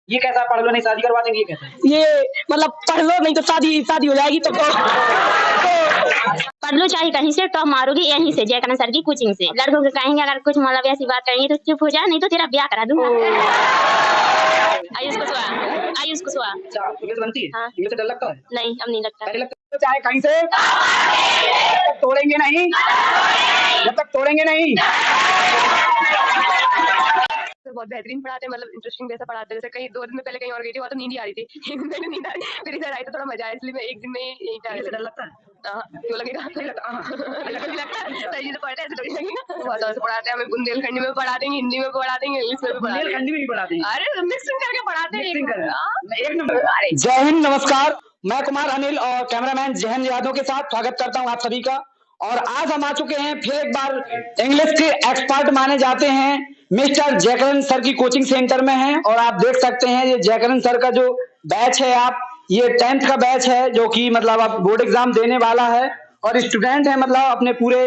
ये कैसा पढ़ लो नहीं शादी करवा देंगे, ये कैसा? ये मतलब पढ़ लो नहीं तो शादी हो जाएगी तो पढ़ लो चाहे कहीं से, टॉप मारोगी यहीं से जयकानंद सर की कोचिंग से। लड़कों के कहेंगे अगर कुछ मतलब ऐसी बात करेंगे तो चुप हो जा, नहीं तो तेरा ब्याह करा दूंगा। आयुष कुशवाहा। अच्छा, इंग्लिश बनती है? हाँ। इंग्लिश से डर लगता है? नहीं, अब नहीं लगता। पहले लगता है चाहे कहीं से, जब तक तोड़ेंगे नहीं, जब तक तोड़ेंगे नहीं। बहुत बेहतरीन पढ़ाते हैं, मतलब इंटरेस्टिंग वैसा पढ़ाते हैं। जैसे कहीं 2 दिन में पहले कहीं और गई थी, वहाँ तो नींद ही आ रही थी। मैंने नींद आई, फिर इधर आई तो थोड़ा मजा आया, इसलिए मैं एक दिन में यहीं पे आ डर लगता है? क्यों लगेगा? नहीं लगता, सही से पढ़ते ऐसे थोड़ी लगेगा। बहुत से पढ़ाते हैं हमें, बुंदेलखंडी में पढ़ाते हैं, हिंदी में पढ़ाते हैं, इंग्लिश में भी पढ़ाते हैं। बुंदेलखंडी में भी पढ़ाते हैं? अरे मिक्सिंग करके पढ़ाते हैं, एक नंबर। जय हिंद, नमस्कार। मैं कुमार अनिल और कैमरामैन जहन यादव के साथ स्वागत करता हूं आप सभी का। और आज हम आ चुके हैं फिर एक बार, इंग्लिश के एक्सपर्ट माने जाते हैं मिस्टर जयकानंद सर की कोचिंग सेंटर में हैं। और आप देख सकते हैं ये जयकानंद सर का जो बैच है, आप ये 10th का बैच है, जो कि मतलब आप बोर्ड एग्जाम देने वाला है और स्टूडेंट है, मतलब अपने पूरे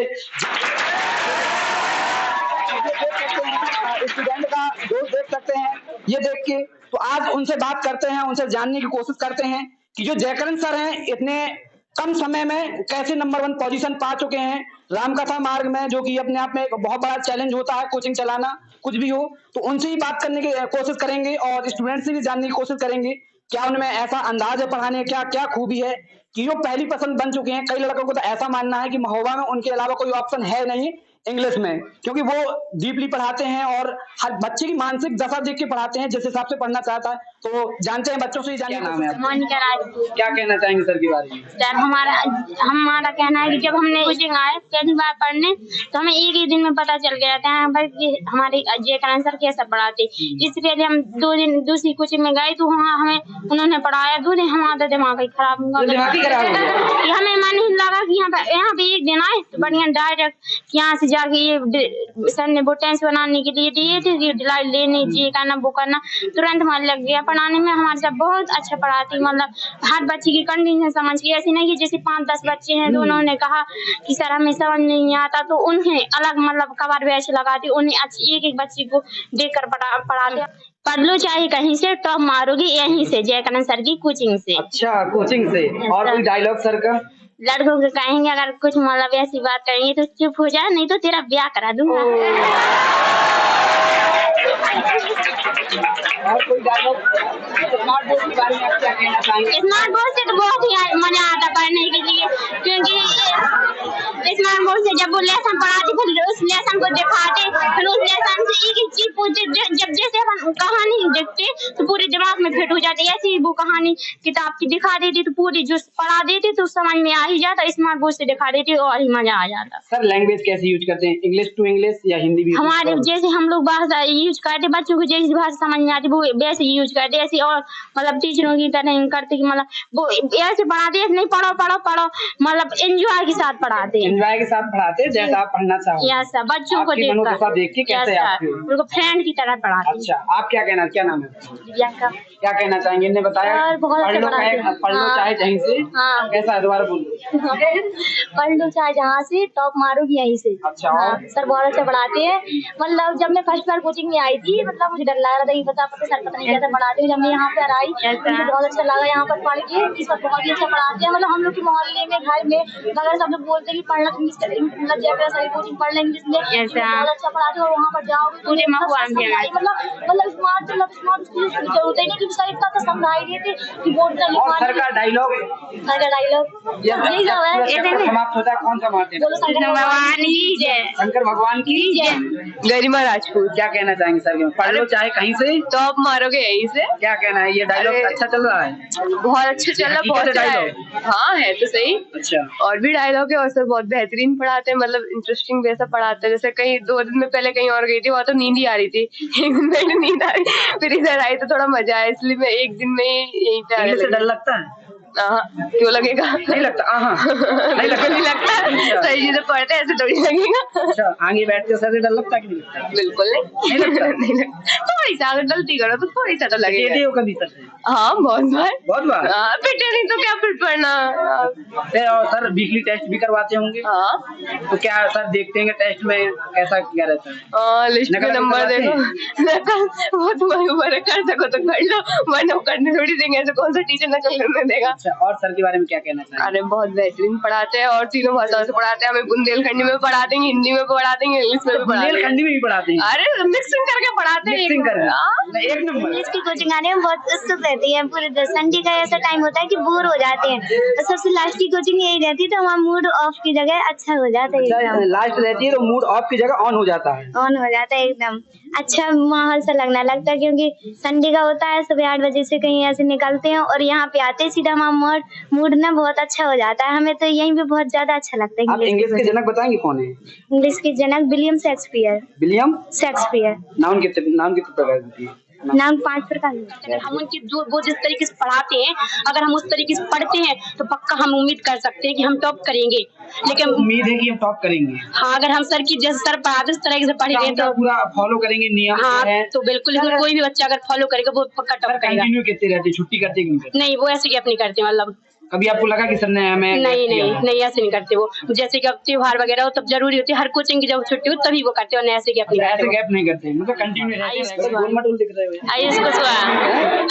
स्टूडेंट का दोस्त देख सकते हैं ये देख के। तो आज उनसे बात करते हैं, उनसे जानने की कोशिश करते हैं कि जो जयकानंद सर हैं इतने कम समय में कैसे नंबर 1 पोजीशन पा चुके हैं रामकथा मार्ग में, जो कि अपने आप में एक बहुत बड़ा चैलेंज होता है कोचिंग चलाना, कुछ भी हो। तो उनसे ही बात करने की कोशिश करेंगे और स्टूडेंट से भी जानने की कोशिश करेंगे क्या उनमें ऐसा अंदाज है पढ़ाने का, क्या खूबी है कि जो पहली पसंद बन चुके हैं। कई लड़कों को तो ऐसा मानना है कि महोबा में उनके अलावा कोई ऑप्शन है नहीं इंग्लिश में, क्योंकि वो डीपली पढ़ाते हैं और हर बच्चे की मानसिक दशा देख के पढ़ाते हैं जिस हिसाब से पढ़ना चाहता है। तो जानते हैं बच्चों से ही जानिए। नाम है मोनिका राजपूत। क्या कहना चाहेंगे सर के बारे में? सर हमारा कहना है कि जब हमने कोचिंग आए पहली बार पढ़ने तो हमें एक ही दिन में पता चल गया था कि हमारे जयकानंद सर कैसा पढ़ाते। इससे पहले हम 2 दिन दूसरी कोचिंग में गए तो वहाँ हमें उन्होंने पढ़ाया, 2 दिन हमारा दिमाग ही खराब हुआ, हमें मन ही लगा कि यहाँ पे एक दिन आए तो बढ़िया डायरेक्ट यहाँ से जाके ये सर ने बोटेंस बनाने के लिए दिए थे कि ढिलाई लेने ये करना वो करना, तुरंत मन लग गया पढ़ाने में। हमारे साथ बहुत अच्छा पढ़ाती, मतलब हर बच्चे की कंडीशन समझ के, ऐसी नहीं कि जैसे 5-10 बच्चे हैं तो उन्होंने कहा कि सर हमें समझ नहीं आता तो उन्हें अलग मतलब कवर बैच लगाती, उन्हें एक बच्चे को देख कर पढ़ाते। पढ़ लो चाहे कहीं से, टॉप मारोगी यहीं से जयकानंद सर की कोचिंग से। अच्छा, कोचिंग से। और कोई डायलॉग सर का? लड़कों के कहेंगे अगर कुछ मतलब ऐसी बात करेंगे तो चुप हो जा, नहीं तो तेरा ब्याह करा दूंगा। और कोई डायलॉग स्मार्ट बोर्ड के बारे में आप क्या कहना चाहेंगे? स्मार्ट बोर्ड से तो बहुत ही मजा आता पढ़ने के लिए, क्योंकि स्मार्ट बोर्ड से जब वो लेसन पढ़ाते फिर उस लेसन को दिखाते, फिर उस लेसन से एक चीज पूछते, जब जैसे अपन कहानी देखते तो पूरे दिमाग में फिट हो जाती। ऐसी वो कहानी किताब की दिखा देती तो पूरी जो पढ़ा देती तो समझ में आ ही जाता, स्मार्ट बोर्ड से दिखा देती और ही मजा आ जाता। सर लैंग्वेज कैसे यूज करते हैं, इंग्लिश टू इंग्लिश या हिंदी भी? हमारे जैसे हम लोग भाषा यूज करते, बच्चों को जैसी भाषा समझ में आती वो वैसे यूज करते, ऐसी और मतलब टीचरों की तरह नहीं करते कि मतलब वो ऐसे पढ़ाते नहीं, पढ़ो पढ़ो पढ़ो, मतलब एंजॉय के साथ पढ़ाते हैं, एंजॉय के साथ पढ़ाते हैं जैसा आप पढ़ना चाहो। यस सर, बच्चों को देख के कैसे आपके उनको फ्रेंड की तरह पढ़ाते। अच्छा, आप क्या कहना, क्या नाम है? दिव्यांका। क्या कहना चाहेंगे? इन्होंने बताया पढ़ लो चाहे कहीं से, कैसा दोबारा बोलो। पढ़ लो चाहे जहाँ से, टॉप मारोगी यहीं से। अच्छा, सर बहुत अच्छा पढ़ाते हैं। मतलब जब मैं फर्स्ट बार कोचिंग में आई थी, मतलब मुझे डर लग रहा था कि सर पता नहीं कैसे पढ़ाते हैं। जब मैं यहाँ पर आई मुझे बहुत अच्छा लगा यहाँ पर पढ़ के, कि सर बहुत ही अच्छा पढ़ाते हैं। मतलब हम लोग के मोहल्ले में घर में अगर सब लोग बोलते हैं कि पढ़ना मतलब जयपुर सही कोचिंग पढ़ लेंगे, इसलिए बहुत अच्छा पढ़ाते हैं। और वहाँ पर जाओगे मतलब स्मार्ट जरूरत नहीं कि सर इतना तो समझा ही देते कि बोर्ड का लिखा। सर का डायलॉग यही सब है। समाप्त होता है, कौन सा मारते हैं? शंकर भगवान की जय। गरिमा राजपूत। क्या कहना चाहेंगे सर? पढ़ लो चाहे कहीं से, टॉप मारोगे यहीं से। क्या कहना है? ये डायलॉग अच्छा चल रहा है? बहुत अच्छा चल रहा है, बहुत डायलॉग। हाँ है तो सही। अच्छा, और भी डायलॉग है, और सर बहुत बेहतरीन पढ़ाते हैं, मतलब इंटरेस्टिंग वैसा पढ़ाते हैं। जैसे कहीं 2 दिन में पहले कहीं और गई थी, वहाँ तो नींद ही आ रही थी। एक दिन में नींद आई, फिर इधर आई तो थोड़ा मजा आया, इसलिए मैं एक दिन में यहीं पे आ गई। डर लगता है? क्यों लगेगा? नहीं लगता? नहीं लगता? नहीं लगता। सही चीजें पढ़ते हैं ऐसे थोड़ी लगेगा। अच्छा, आगे बैठते हो सर डर लगता है कि नहीं लगता? बिल्कुल नहीं लगता। नहीं लगता। थोड़ी सा अगर गलती करो तो थोड़ी सा तो लगेगा। पिटे हो कभी सर से? हाँ बहुत बार। बहुत बार? पिटे नहीं तो क्या फिर पढ़ना। फिर और सर वीकली टेस्ट भी करवाते होंगे? हाँ तो क्या सर देखते हैं कैसा क्या रहता है? लिस्ट में नंबर देखो। वो तुम्हारे ऊपर है, कर सको तो कर लो, वरना वो करने थोड़ी देंगे। ऐसे कौन सा टीचर नकल करने देगा। अच्छा, और सर के बारे में क्या कहना चाहिए? अरे बहुत बेहतरीन पढ़ाते हैं और तीनों भाषाओं से पढ़ाते हैं। हमें बुंदेलखंडी में पढ़ाते हैं, हिंदी में पढ़ाते हैं, इंग्लिश में भी पढ़ाते हैं। बुंदेलखंडी में भी पढ़ाते हैं? अरे मिक्सिंग करके पढ़ाते हैं। मिक्सिंग करके एक नंबर। इंग्लिश की कोचिंग आने में बहुत उत्सुक रहती है। पूरे संडे का ऐसा टाइम होता है कि बोर हो जाते हैं, तो सबसे लास्ट की कोचिंग यही रहती है, तो हमारा मूड ऑफ की जगह अच्छा हो जाता है। लास्ट रहती है तो मूड ऑफ की जगह ऑन हो जाता है। ऑन हो जाता है, एकदम अच्छा माहौल सा लगने लगता है। क्योंकि संडे का होता है, सुबह 8 बजे से कहीं ऐसे निकलते हैं और यहाँ पे आते सीधा हमारा मूड ना बहुत अच्छा हो जाता है। हमें तो यहीं पे बहुत ज्यादा अच्छा लगता है। आप इंग्लिश के जनक बताएंगे कौन है? इंग्लिश के जनक विलियम शेक्सपियर। William Shakespeare. नाम कितने प्रकार होती है? नाम 5 प्रकार के। अगर हम उनकी जो वो जिस तरीके से पढ़ाते हैं, अगर हम उस तरीके से पढ़ते हैं तो पक्का हम उम्मीद कर सकते हैं कि हम टॉप करेंगे। लेकिन उम्मीद है कि हम टॉप करेंगे। हाँ, अगर हम सर की जैसे सर पढ़ाते उस तरीके से पढ़ेंगे तो पूरा फॉलो करेंगे नियम। हाँ तो बिल्कुल, कोई भी बच्चा अगर फॉलो करेगा वो पक्का टॉप करेगा। कंटिन्यू करते रहते, छुट्टी करते कि नहीं करते? नहीं, वो ऐसे गैप नहीं करते। मतलब कभी आपको लगा कि सर ने हमें नहीं ऐसे नहीं करते। वो जैसे कि अब त्योहार वगैरह हो तब जरूरी होती है, हर कोचिंग की जब छुट्टी हो तभी वो करते हैं, ऐसे गैप नहीं करते। ऐसे गैप नहीं करते, मतलब कंटिन्यू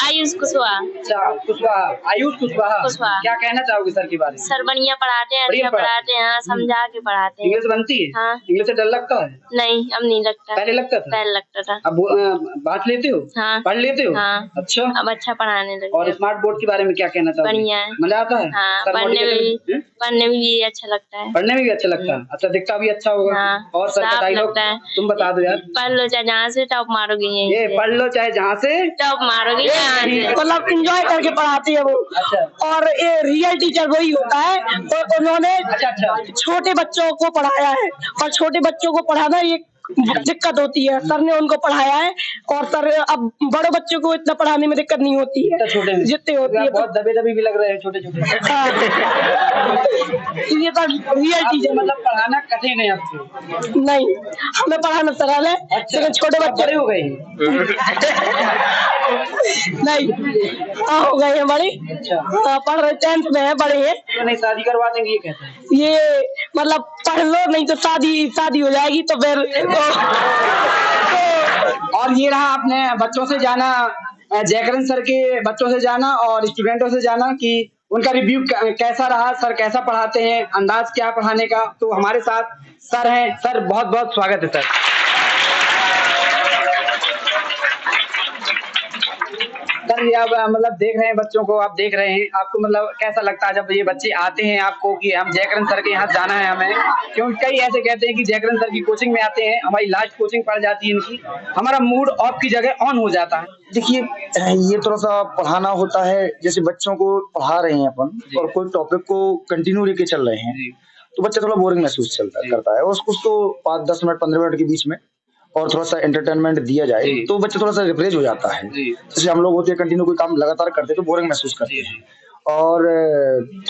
आयुष कुशवाहा। क्या कहना चाहोगे सर के बारे में? सर बढ़िया पढ़ाते हैं, अच्छा पढ़ाते हैं, समझा के पढ़ाते हैं। इंग्लिश बनती है? हाँ। इंग्लिश से डर लगता है? नहीं, अब नहीं लगता। पहले लगता था? पहले लगता था। अब बांट लेते हो? हाँ। पढ़ लेते हो? हाँ। अच्छा, अब अच्छा पढ़ाने लगे। और स्मार्ट बोर्ड के बारे में क्या कहना चाहोगे? बढ़िया है। मजा आता है? हाँ, सर पढ़ने में भी अच्छा लगता है। पढ़ने में भी अच्छा लगता है। अच्छा, दिखता भी अच्छा होगा। हाँ, और सर का साफ डायलॉग लगता है। तुम बता दो यार। पढ़ लो चाहे जहाँ से टॉप मारोगे, ये पढ़ लो चाहे जहाँ से टॉप मारोगे यहाँ से। मतलब इंजॉय करके पढ़ाती है वो। अच्छा। और ये रियल टीचर वही होता है। तो उन्होंने अच्छा। छोटे बच्चों को पढ़ाया है, और छोटे बच्चों को पढ़ाना ये दिक्कत होती है। सर ने उनको पढ़ाया है, और सर अब बड़े बच्चों को इतना पढ़ाने में दिक्कत नहीं होती है छोटे में जितने होती है। बहुत दबे भी लग रहे हैं छोटे। हाँ। ये तो रियल टीचर। मतलब पढ़ाना कठिन है आपको? नहीं, हमें पढ़ाना सरल है। अच्छा, लेकिन छोटे बच्चे बड़े हो गए नहीं, हो गए हैं बड़े। अच्छा। पढ़ रहे 10th में है, बड़े हैं। तो नहीं शादी करवा देंगे ये कहते हैं? ये मतलब पढ़ लो, नहीं तो शादी हो जाएगी तो फिर और ये रहा अपने बच्चों से जाना, जयकरण सर के बच्चों से जाना और स्टूडेंटों से जाना कि उनका रिव्यू कैसा रहा, सर कैसा पढ़ाते हैं, अंदाज क्या पढ़ाने का। तो हमारे साथ सर हैं। सर बहुत बहुत स्वागत है सर। सर ये आप मतलब देख रहे हैं बच्चों को, आप देख रहे हैं, आपको मतलब कैसा लगता है जब ये बच्चे आते हैं आपको कि हम जयकरण सर के यहाँ जाना है हमें? क्योंकि कई ऐसे कहते हैं कि जयकरण सर की कोचिंग में आते हैं, हमारी लास्ट कोचिंग पड़ जाती है इनकी, हमारा मूड ऑफ की जगह ऑन हो जाता है। देखिए, ये थोड़ा सा पढ़ाना होता है, जैसे बच्चों को पढ़ा रहे हैं अपन और कोई टॉपिक को कंटिन्यू लेके चल रहे हैं तो बच्चा थोड़ा बोरिंग महसूस करता है। उसको 5-10 मिनट 15 मिनट के बीच में और थोड़ा सा एंटरटेनमेंट दिया जाए तो बच्चा थोड़ा सा रिफ्रेश हो जाता है। जैसे हम लोग होते हैं कंटिन्यू कोई काम लगातार करते हैं तो बोरिंग महसूस करते हैं, और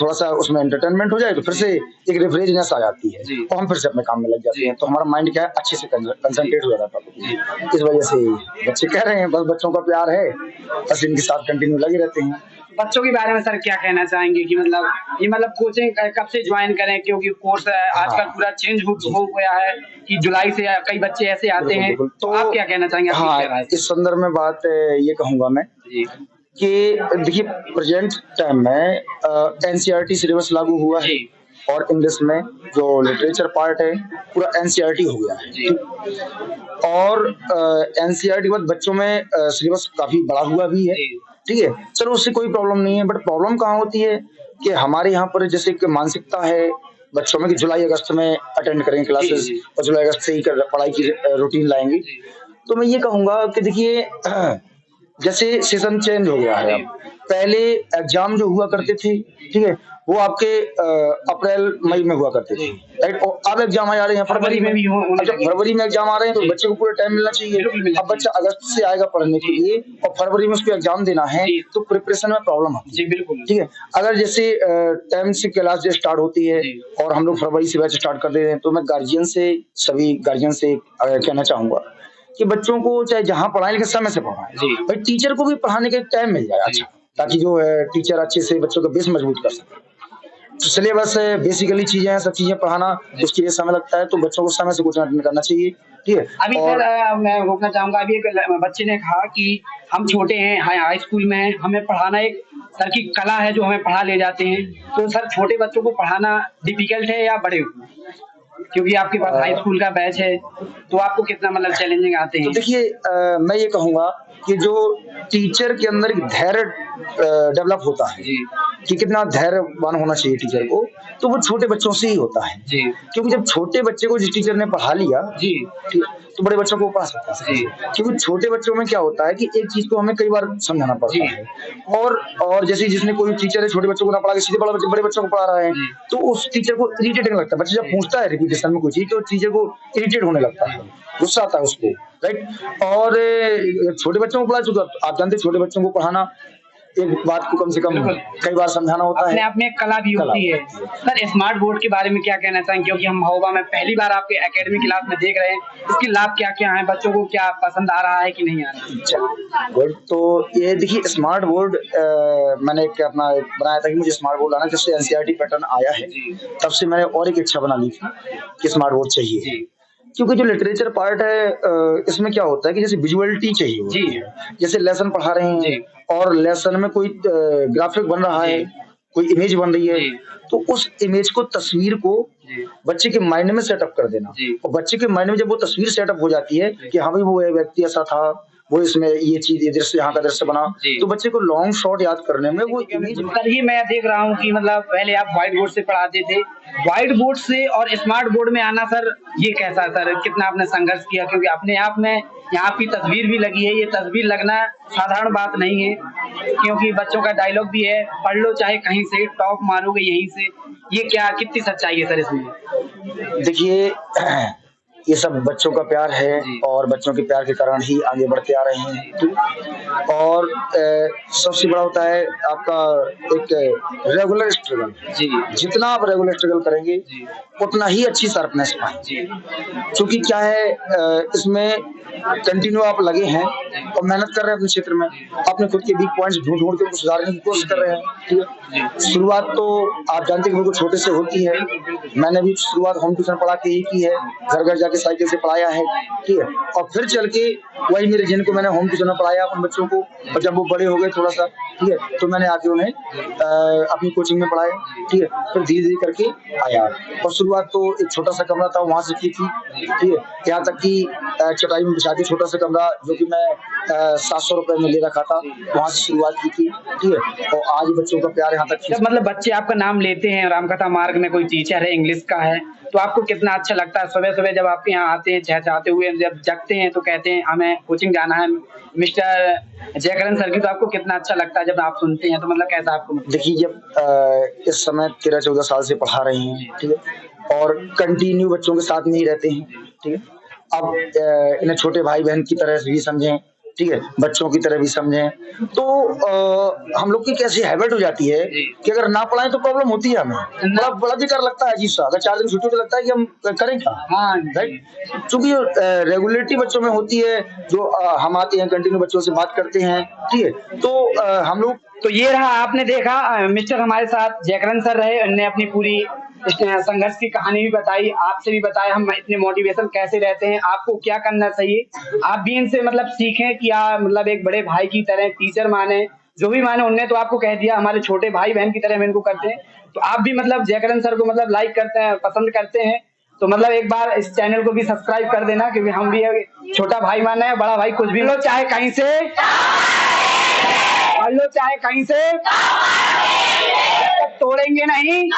थोड़ा सा उसमें एंटरटेनमेंट हो जाए तो फिर से एक रिफ्रेशनेस आ जाती है तो हम फिर से अपने काम में लग जाते हैं, तो हमारा माइंड क्या है अच्छे से कंसंट्रेट हो जाता है। इस वजह से बच्चे कह रहे हैं, बस बच्चों का प्यार है, बस इनके साथ कंटिन्यू लगे रहते हैं। बच्चों के बारे में सर क्या कहना चाहेंगे कि मतलब कोचिंग कब से ज्वाइन करें? क्योंकि कोर्स आजकल पूरा चेंज हो गया है कि जुलाई से कई बच्चे ऐसे आते हैं, तो आप क्या कहना चाहेंगे? हाँ, इस संदर्भ में बात ये कहूंगा मैं कि देखिए प्रेजेंट टाइम में एनसीईआरटी सिलेबस लागू हुआ है और इंग्लिश में जो लिटरेचर पार्ट है पूरा एनसीईआरटी हो गया है, और एनसीईआरटी के बाद बच्चों में सिलेबस काफी बड़ा हुआ भी है। ठीक है, चलो उससे कोई प्रॉब्लम नहीं है, बट प्रॉब्लम कहाँ होती है कि हमारे यहाँ पर जैसे एक मानसिकता है बच्चों में कि जुलाई अगस्त में अटेंड करेंगे क्लासेस और जुलाई अगस्त से ही पढ़ाई की रूटीन लाएंगे। तो मैं ये कहूंगा कि देखिए जैसे सेशन चेंज हो गया है। अब पहले एग्जाम जो हुआ करते थे, ठीक है, वो आपके अप्रैल मई में हुआ करते थे, राइट। और अब एग्जाम आ रहे हैं फरवरी में भी। जब फरवरी में एग्जाम आ रहे हैं तो बच्चे को पूरा टाइम मिलना चाहिए। अब बच्चा अगस्त से आएगा पढ़ने के लिए और फरवरी में उसको एग्जाम देना है, तो प्रिपरेशन में प्रॉब्लम आती है। बिल्कुल, ठीक है। अगर जैसे टाइम से क्लास जो स्टार्ट होती है और हम लोग फरवरी से बैच स्टार्ट कर दे रहे हैं, तो मैं सभी गार्जियन से कहना चाहूंगा कि बच्चों को चाहे जहाँ पढ़ाएं लेकिन समय से पढ़ाएं। भाई टीचर को भी पढ़ाने का टाइम मिल जाए अच्छा, ताकि जो है टीचर अच्छे से बच्चों का बेस मजबूत कर सके। तो सिलेबस बेसिकली चीजें हैं, सब चीजें पढ़ाना, उसके लिए समय लगता है, तो बच्चों को समय से कोचिंग अटेंड करना चाहिए, ठीक है। अभी और सर मैं रोकना चाहूंगा, अभी एक बच्चे ने कहा कि हम छोटे हैं, हाई स्कूल में हैं, हमें पढ़ाना एक सर की कला है जो हमें पढ़ा ले जाते हैं, तो सर छोटे बच्चों को पढ़ाना डिफिकल्ट है या बड़े को? क्योंकि आपके पास हाई स्कूल का बैच है, तो आपको कितना मतलब चैलेंजिंग आते हैं? तो देखिए मैं ये कहूंगा कि जो टीचर के अंदर धैर्य डेवलप होता है कि कितना धैर्यवान होना चाहिए टीचर को, तो वो छोटे बच्चों से ही होता है। क्योंकि जब छोटे बच्चे को जिस टीचर ने पढ़ा लिया तो बड़े बच्चों को पढ़ा सकता है। क्योंकि छोटे बच्चों में क्या होता है कि एक चीज को हमें कई बार समझाना पड़ता है, और जैसे जिसने कोई टीचर है छोटे बच्चों को ना पढ़ा के सीधे बड़े बच्चों को पढ़ा रहा है, तो उस टीचर को इरिटेटिंग लगता है। बच्चा जब पूछता है रिपीटेशन में कोई चीज तो टीचर को इरिटेट होने लगता है, गुस्सा आता है उसको, राइट। और छोटे बच्चों को पढ़ा चुका, आप जानते हैं छोटे बच्चों को पढ़ाना एक बात को कम से कम कई बार समझाना होता है, अपने आप में एक कला भी होती है। सर स्मार्ट बोर्ड के बारे में क्या कहना चाहेंगे, क्योंकि हम महोबा में पहली बार आपके एकेडमी क्लास में देख रहे हैं, इसके लाभ क्या क्या है, बच्चों को क्या पसंद आ रहा है कि नहीं आ रहा है? अच्छा गुड। तो ये देखिए स्मार्ट बोर्ड मैंने अपना बनाया था कि मुझे स्मार्ट बोर्ड लाना, जब से एनसीईआरटी पैटर्न आया है तब से मैंने और एक इच्छा बना ली थी कि स्मार्ट बोर्ड चाहिए। क्योंकि जो लिटरेचर पार्ट है इसमें क्या होता है कि जैसे विजुअलिटी चाहिए होती है, जैसे लेसन पढ़ा रहे हैं और लेसन में कोई ग्राफिक बन रहा है, कोई इमेज बन रही है, तो उस इमेज को, तस्वीर को बच्चे के माइंड में सेटअप कर देना। और बच्चे के माइंड में जब वो तस्वीर सेटअप हो जाती है कि हाँ भाई वो व्यक्ति ऐसा था, वो इसमें ये चीज, ये दृश्य, यहाँ का दृश्य बना, तो बच्चे को लॉन्ग शॉट याद करने में वो इमेज। सर ये मैं देख रहा हूँ कि मतलब पहले आप व्हाइट बोर्ड से पढ़ाते थे, व्हाइट बोर्ड से और स्मार्ट बोर्ड में आना सर ये कैसा, सर कितना आपने संघर्ष किया? क्योंकि अपने आप में यहाँ की तस्वीर भी लगी है, ये तस्वीर लगना साधारण बात नहीं है, क्योंकि बच्चों का डायलॉग भी है, पढ़ लो चाहे कहीं से, टॉप मारोगे यहीं से। ये क्या, कितनी सच्चाई है सर इसमें? देखिए ये सब बच्चों का प्यार है और बच्चों के प्यार के कारण ही आगे बढ़ते आ रहे हैं। और सबसे बड़ा होता है आपका एक रेगुलर स्ट्रगल। जितना आप रेगुलर स्ट्रगल करेंगे उतना ही अच्छी शार्पनेस पाएंगे। क्योंकि क्या है इसमें कंटिन्यू आप लगे हैं और मेहनत कर रहे हैं अपने क्षेत्र में, अपने खुद के वीक पॉइंट्स ढूंढ के उनको सुधारने की कोशिश कर रहे हैं, ठीक है। शुरुआत तो आप जानते हैं बिल्कुल छोटे से होती है। मैंने भी शुरुआत होम ट्यूशन पढ़ा के ही की है, घर घर जाके साइकिल से पढ़ाया है, ठीक है। और फिर चल के वही मेरे जिनको मैंने होम ट्यूशन में पढ़ाया उन बच्चों को, और जब वो बड़े हो गए थोड़ा सा, ठीक है, तो मैंने आके उन्हें अपनी कोचिंग में पढ़ाया, ठीक है। फिर धीरे धीरे करके आया, और शुरुआत तो एक छोटा सा कमरा था वहां से की थी, ठीक है। यहाँ तक कि चटाई में बिछा के छोटा सा कमरा जो कि मैं 700 रुपए में ले रखा था, वहां से शुरुआत की थी, ठीक है। और आज बच्चों का प्यार यहाँ तक। जब मतलब बच्चे आपका नाम लेते हैं, रामकथा मार्ग में कोई टीचर है, इंग्लिश का है, तो आपको कितना अच्छा लगता है? सुबह सुबह जब आपके यहाँ आते हैं, चहचहाते हुए जब जगते हैं तो कहते हैं हमें कोचिंग जाना है मिस्टर जयकरण सर की, तो आपको कितना अच्छा लगता है जब आप सुनते हैं? तो मतलब कैसा आपको? देखिए जब इस समय 13-14 साल से पढ़ा रहे हैं, ठीक है, और कंटिन्यू बच्चों के साथ में ही रहते हैं, ठीक है। अब इन्हें छोटे भाई बहन की तरह भी समझें, ठीक है, बच्चों की तरह भी समझें, तो हम लोग की कैसी हैबिट हो जाती है कि अगर ना पढ़ाएं तो प्रॉब्लम होती है। हमें बड़ा बेकार लगता है अजीब सा, अगर 4 दिन छुट्टी तो लगता है कि हम करें क्या, राइट। क्योंकि रेगुलरिटी बच्चों में होती है, जो हम आते हैं कंटिन्यू बच्चों से बात करते हैं, ठीक है, तो हम लोग। तो ये रहा, आपने देखा मिस्टर हमारे साथ जयकरण सर रहे, उन्होंने अपनी पूरी संघर्ष की कहानी भी बताई, आपसे भी बताया हम इतने मोटिवेशन कैसे रहते हैं, आपको क्या करना चाहिए। आप भी इनसे मतलब सीखें कि आप मतलब एक बड़े भाई की तरह, टीचर माने जो भी माने, उनने तो आपको कह दिया हमारे छोटे भाई बहन की तरह हम इनको करते हैं, तो आप भी मतलब जयकरण सर को मतलब लाइक करते हैं, पसंद करते हैं, तो मतलब एक बार इस चैनल को भी सब्सक्राइब कर देना, क्योंकि हम भी छोटा भाई माना है, बड़ा भाई कुछ भी लो, चाहे कहीं से पढ़ लो, चाहे कहीं से, जब तक तोड़ेंगे नहीं,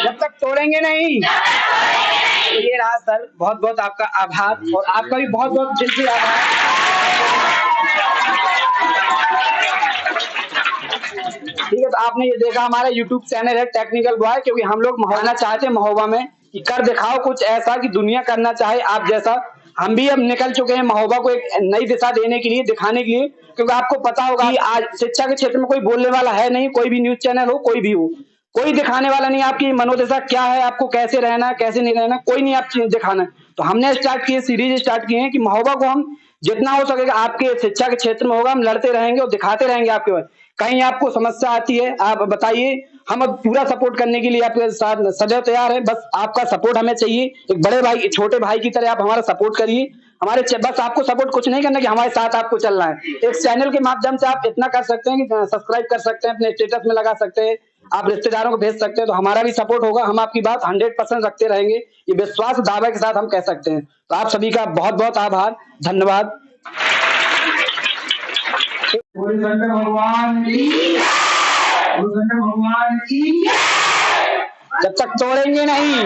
जब तक तोड़ेंगे नहीं। तो ये रहा सर, बहुत बहुत आपका आभार, और आपका भी बहुत बहुत दिल से आभार। आपने ये देखा हमारा YouTube चैनल है टेक्निकल बॉय, क्योंकि हम लोग महोबा चाहते हैं महोबा में कि कर दिखाओ कुछ ऐसा कि दुनिया करना चाहे आप जैसा। हम भी अब निकल चुके हैं महोबा को एक नई दिशा देने के लिए, दिखाने के लिए, क्योंकि आपको पता होगा कि आज शिक्षा के क्षेत्र में कोई बोलने वाला है नहीं, कोई भी न्यूज चैनल हो, कोई भी हो, कोई दिखाने वाला नहीं आपकी मनोदशा क्या है, आपको कैसे रहना है कैसे नहीं रहना, कोई नहीं आप दिखाना। तो हमने स्टार्ट किए, सीरीज स्टार्ट किए हैं कि महोबा को हम जितना हो सकेगा आपके शिक्षा के क्षेत्र में होगा हम लड़ते रहेंगे और दिखाते रहेंगे आपके बाद। कहीं आपको समस्या आती है आप बताइए, हम अब पूरा सपोर्ट करने के लिए आपके साथ सदैव तैयार है। बस आपका सपोर्ट हमें चाहिए, एक बड़े भाई छोटे भाई की तरह आप हमारा सपोर्ट करिए। बस आपको सपोर्ट कुछ नहीं करना कि हमारे साथ आपको चलना है। एक चैनल के माध्यम से आप इतना कर सकते हैं कि सब्सक्राइब कर सकते हैं, अपने स्टेटस में लगा सकते हैं, आप रिश्तेदारों को भेज सकते हैं, तो हमारा भी सपोर्ट होगा। हम आपकी बात 100% रखते रहेंगे, ये विश्वास दावे के साथ हम कह सकते हैं। तो आप सभी का बहुत बहुत आभार, धन्यवाद। शंकर भगवान की, शंकर भगवान की, जब तक तोड़ेंगे नहीं